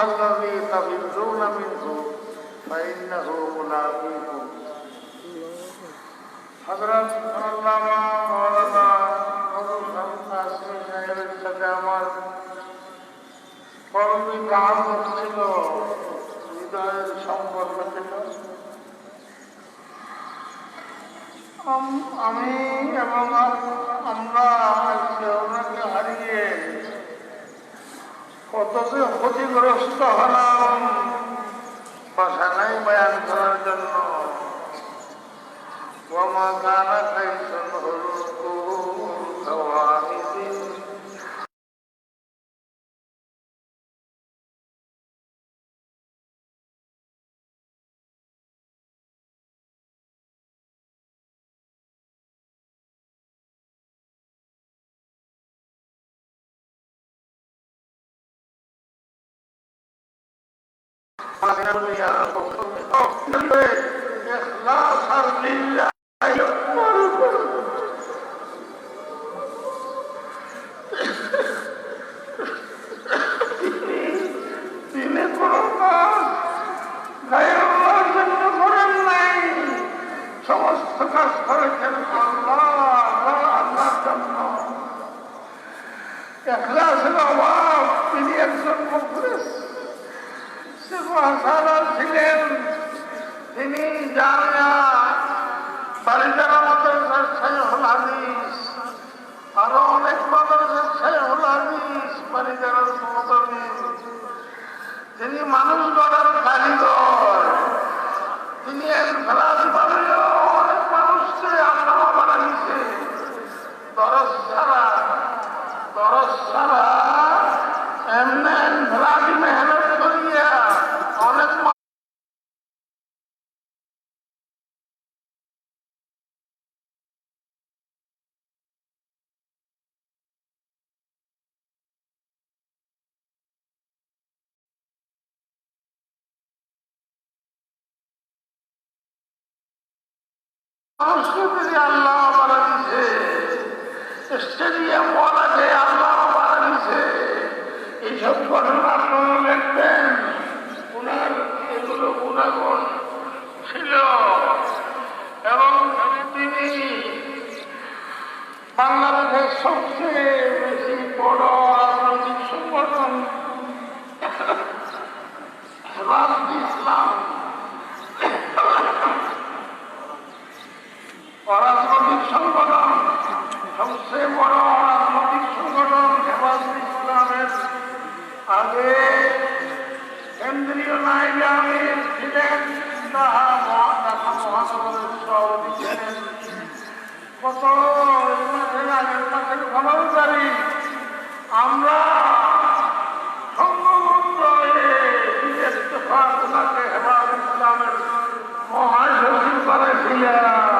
الذي تفرون منه فإنه ملاقيكم حضرت আল্লামা মাওলানা নুরুল কাসেম সাহেবের সাথে আমার কর্মী তাআল্লুক ছিল, হৃদয়ের সম্পর্ক ছিল। আমি এবং আমরা ওনাকে হারিয়ে কত যে ক্ষতিগ্রস্ত হলাম ভাষা নাই বয়ান করার জন্য। ওমা কানা কাইসুন হুলুকু কাওয়ামিদিন إخلاصا لله তিনি কোনো কাজ গায়ের আল্লাহর জন্য করেন নাই, সমস্ত কাজ করেছেন আল্লাহর জন্য। ইখলাসের অভাব, তিনি একজন মুখলিস ছিলেন। তিনি জামিয়া বারিজারা মাদ্রাসার শাইখুল হাদিস, আরো অনেক মাদ্রাসার শাইখুল হাদিস, বারিজারার মুতামিম। তিনি মানুষ গড়ার কারিগর। তিনি ইখলাস ভাবে অনেক মানুষকে আল্লামা বানাইছে। দরস ছাড়া এমনি ইখলাসি মেহনত করিয়া অনেক মানুষকে তিনি আল্লাহ বানা দিছে, স্টেডিয়াম ওয়ালাকে আল্লাহ বানা দিছে। এইসব ঘটনা আপনারা দেখবেন, ওনার এগুলো গুণাগুণ ছিল। এবং তিনি বাংলাদেশের সবচেয়ে বেশি বড় রাজনৈতিক সংগঠন হেফাজত ইসলাম, রাজনৈতিক সংগঠন, সবচেয়ে বড় রাজনৈতিক সংগঠন হেফাজত ইসলামের আগে কেন্দ্রীয় নায়েবে আমির ছিলেন, ঢাকা মহানগরের সভাপতি ছিলেন। কত আগের মাসের 15 তারিখ আমরা সংঘবদ্ধ হয়ে হেফাজত ইসলামের মহাসচিব করেছিলাম।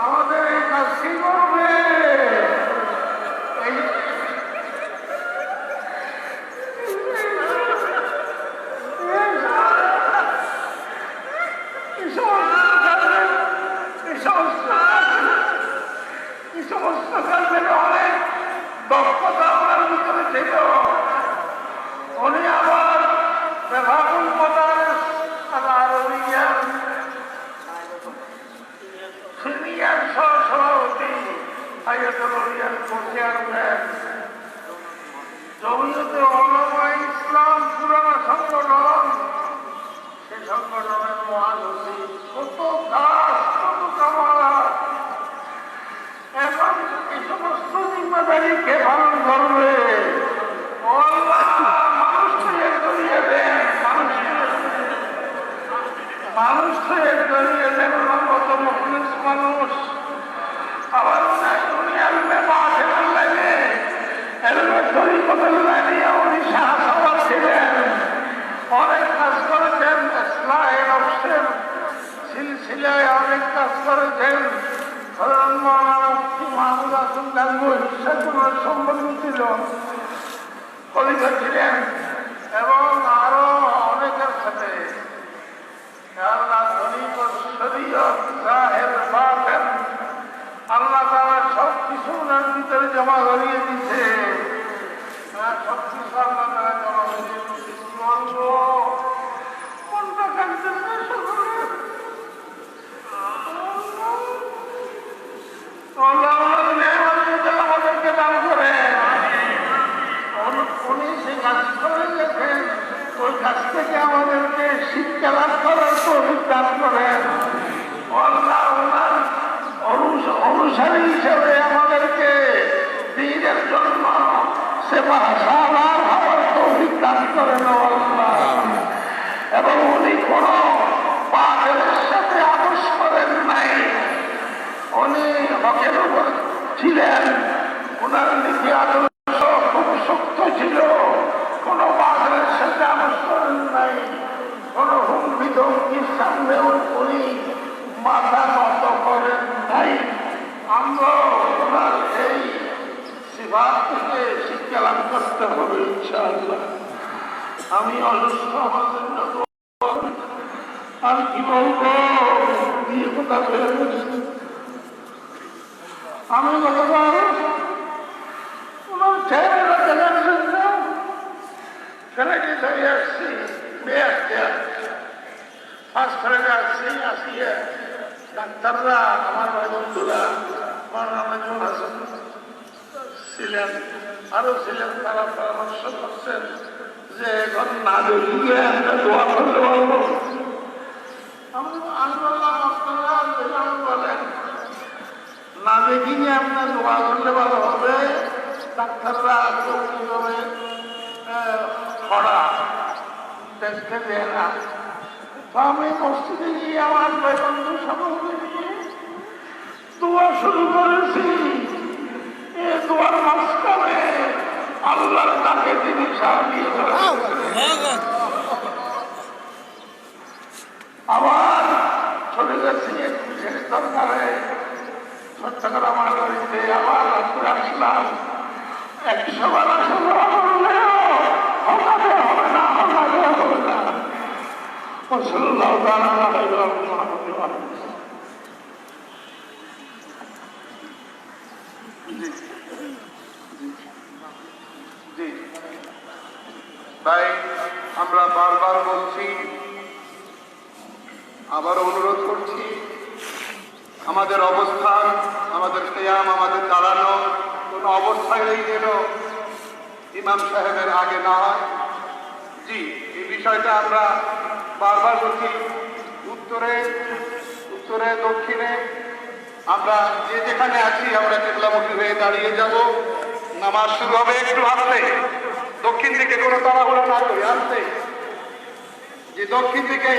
আমাদের এই কাজ কি করবে? এই সমস্ত কাজের অনেক দক্ষতা আমার ভিতরে ছিল। উনি আবার বিভাগুল মাদারিস আল-আরবিয়া সিনিয়র সহ-সভাপতি, হাইয়াতুল উলিয়ার চেয়ারম্যান, জমিয়তে উলামা ইসলাম পুরানা সংগঠন, সে সংগঠনের মহাসচিব। কত কাজ, কত কামাল। এখন এই সমস্ত জিম্মাদারি কে পালন করবে? মানুষকে করিয়ে দেন, মানুষকে করিয়ে দেন। কত মুখলিস মানুষ। আবার উনি আলমে মাহফিল লাগে, এলমে তরিকতের লাইনে উনি শাহসভা ছিলেন। অনেক কাজ করেছেন, ইসলাহে নফসের সিলসিলায় অনেক কাজ করেছেন। মাহমুদ হাসান গাঙ্গুই সেগুলোর সম্পর্ক ছিল, খলিফা ছিলেন এবং আরো অনেকের সাথে আল্লাহ আল্লাহ তারা সব কিছু ওনার ভিতরে জমা করিয়ে দিচ্ছে। ওই কাছ থেকে আমাদেরকে শিক্ষা লাভ করার তৌফিক দান করেন। আল্লাহ ওনার অনুসারী হিসেবে আমাদেরকে দ্বীনের জন্য সেবা সালার হওয়ার তৌফিক দান করেন আল্লাহ। এবং উনি কোন বাতিলের সাথে আপোষ করেন নাই, উনি হকের উপর ছিলেন। ওনার নীতি আদর্শ খুব শক্ত ছিল, কোন বাতিলের সাথে আপোষ করেন নাই, কোন হুমকি ধমকির সামনেও উনি মাথা নত করেন নাই। আমরা ওনার এই সিফাত থেকে শিক্ষা লাভ করতে হবে ইনশাআল্লাহ। আমি অসুস্থ আমাদের জন্য আর কি বলবো, দিয়ে কথা বের হয়েছে। আমি গতবার ওনার চেহারা দেখার জন্য ফেরাকে ধরে আসছি, মেয়ে আসতে আসছি, ফার্স্ট ফেরাকে আসছি, আসিয়ে ডাক্তাররা আমার ভাই বন্ধুরা ছিলেন, আরো ছিলেন, তারা পরামর্শ করছেন যে এখন না দেখিয়ে একটা দোয়া করতে পারবো। আমি বললাম আপনারা যেভাবে বলেন না দেখিয়ে আপনার দোয়া করলে ভালো হবে। ডাক্তাররা কিভাবে খরা দেখতে দেয় না। তো আমি মসজিদে গিয়ে আমার ভাই বন্ধু সকলকে নিয়ে দোয়া শুরু করেছি। এ দোয়ার মাঝখানে আল্লাহর ডাকে তিনি সাহায্য আবার চলে গেছি বিশেষ দরকারে চট্টগ্রাম আমার বাড়িতে আবার রাত্রে আসলাম। 100 বার আসলে হকাতে হবে না, হকাতে হবে না। তাই আমরা বারবার বলছি, আবার অনুরোধ করছি, আমাদের অবস্থান, আমাদের কিয়াম, আমাদের দাঁড়ানো কোনো অবস্থায় যেন ইমাম সাহেবের আগে না হয়। জি, এই বিষয়টা আমরা বারবার বলছি। উত্তরে দক্ষিণে আমরা যে যেখানে আছি আমরা কেবলামুখী হয়ে দাঁড়িয়ে যাব। নামাজ শুরু হবে একটু আসতে, দক্ষিণ দিকে কোনো তাড়াহুড়ো না করে আসতে। যে দক্ষিণ দিকে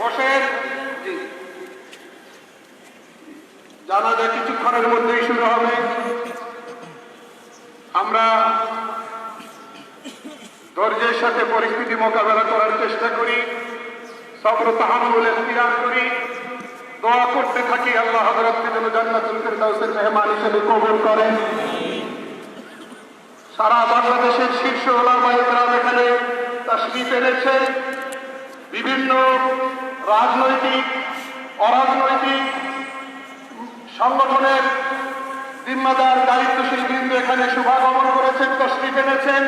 বসেন। জি, জানাজা কিছুক্ষণের মধ্যেই শুরু হবে। আমরা ধৈর্যের সাথে পরিস্থিতি মোকাবেলা করার চেষ্টা করি, সবর তাহাম্মুল ইখতিয়ার করি, দোয়া করতে থাকি আল্লাহ হযরতকে যেন জান্নাতুল ফিরদাউসের মেহমান হিসেবে কবুল করেন। সারা বাংলাদেশের শীর্ষ উলামায়ে কেরাম এখানে তাশরীফ এনেছেন। বিভিন্ন রাজনৈতিক অরাজনৈতিক সংগঠনের জিম্মাদার দায়িত্বশীল বৃন্দ এখানে শুভাগমন করেছেন, তাশরীফ এনেছেন।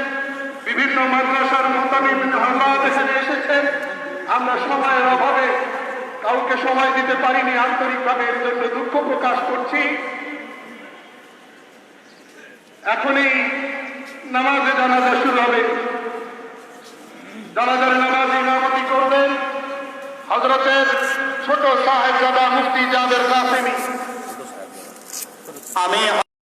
বিভিন্ন মাদ্রাসার মুহতামিম হযরত এখানে এসেছেন। আমরা সময়ের অভাবে কাউকে সময় দিতে পারিনি, আন্তরিকভাবে এর জন্য দুঃখ প্রকাশ করছি। এখনই নামাজে জানাজা শুরু হবে। জানাজার নামাজ ইমামতি করবেন হযরতের ছোট সাহেবজাদা মুফতি জাবের কাসেমী। আমি